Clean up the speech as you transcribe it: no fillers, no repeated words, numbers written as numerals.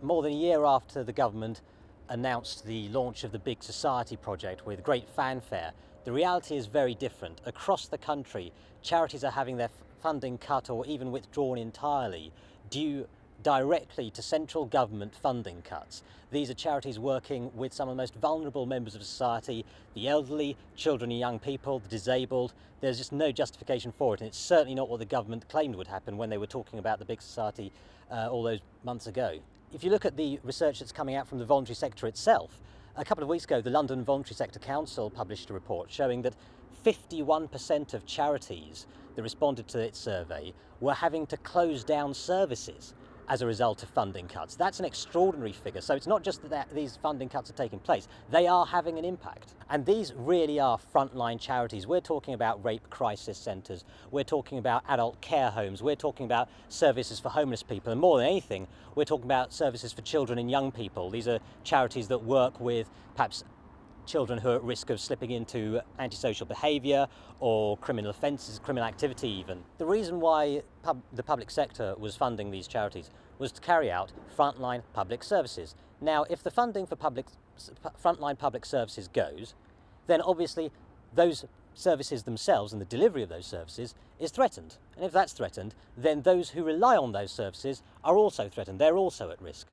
more than a year after the government announced the launch of the Big Society project with great fanfare, the reality is very different. Across the country, charities are having their funding cut or even withdrawn entirely due directly to central government funding cuts. These are charities working with some of the most vulnerable members of society, the elderly, children and young people, the disabled. There's just no justification for it, and it's certainly not what the government claimed would happen when they were talking about the Big Society all those months ago. If you look at the research that's coming out from the voluntary sector itself, a couple of weeks ago the London Voluntary Sector Council published a report showing that 51% of charities that responded to its survey were having to close down services as a result of funding cuts. That's an extraordinary figure. So it's not just that these funding cuts are taking place, they are having an impact. And these really are frontline charities. We're talking about rape crisis centres, we're talking about adult care homes, we're talking about services for homeless people, and more than anything, we're talking about services for children and young people. These are charities that work with perhaps children who are at risk of slipping into antisocial behaviour or criminal offences, criminal activity even. The reason why the public sector was funding these charities was to carry out frontline public services. Now, if the funding for frontline public services goes, then obviously those services themselves and the delivery of those services is threatened. And if that's threatened, then those who rely on those services are also threatened. They're also at risk.